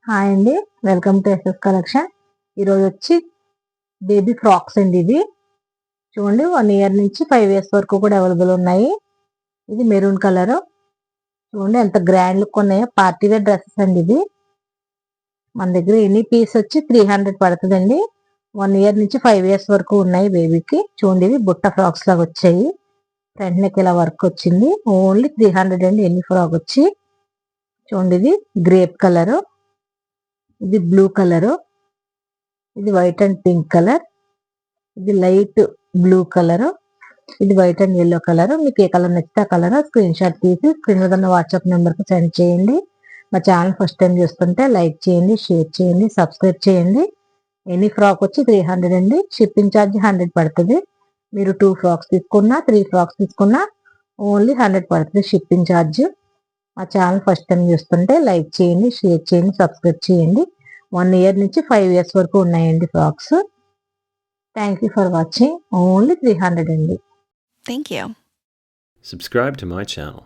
Hi అండి. Welcome to SS collection. ఈరోజు వచ్చి బేబీ ఫ్రాక్స్ అండి. ఇవి చూడండి 1 ఇయర్ నుంచి 5 ఇయర్స్ వరకు కూడా అవైలబుల్ ఉన్నాయి. ఇది మెరూన్ కలర్. చూడండి ఎంత గ్రాండ్ లుక్ ఉన్నాయో. పార్టీ వేర్ డ్రెస్సెస్ అండి ఇది. మన దగ్గర ఎనీ పీస్ వచ్చి 300 పడుతుందండి. 1 ఇయర్ నుంచి 5 ఇయర్స్ వరకు ఉన్నాయి బేబీకి. చూడండి ఇవి బుట్ట ఫ్రాక్స్ లాగా వచ్చాయి. ఫ్రంట్ నెక్ ఇలా వర్క్ వచ్చింది. ఓన్లీ 300 అండి ఎన్ని ఫ్రాక్ వచ్చి. చూడండి ఇది గ్రేప్ కలర్, ఇది బ్లూ కలర్, ఇది వైట్ అండ్ పింక్ కలర్, ఇది లైట్ బ్లూ కలర్, ఇది వైట్ అండ్ ఎల్లో కలర్. మీకు ఏ కలర్ నచ్చితే ఆ కలర్ స్క్రీన్ షాట్ తీసి స్క్రీన్ మీద ఉన్న వాట్సాప్ నెంబర్కి సెండ్ చేయండి. మా ఛానల్ ఫస్ట్ టైం చూస్తుంటే లైక్ చేయండి, షేర్ చేయండి, సబ్స్క్రైబ్ చేయండి. ఎనీ ఫ్రాక్ వచ్చి 300 అండి. షిప్పింగ్ ఛార్జ్ 100 పడుతుంది. మీరు 2 ఫ్రాక్స్ తీసుకున్నా 3 ఫ్రాక్స్ తీసుకున్నా ఓన్లీ 100 పడుతుంది షిప్పింగ్ ఛార్జ్. మా ఛానల్ ఫస్ట్ టైం చూస్తుంటే లైక్ చేయండి, షేర్ చేయండి, సబ్స్క్రైబ్ చేయండి. 1 ఇయర్ నుంచి 5 ఇయర్స్ వరకు ఉన్నాయండి frocks. Thank you for watching. Only 300 అండి. Thank you. Subscribe to my channel.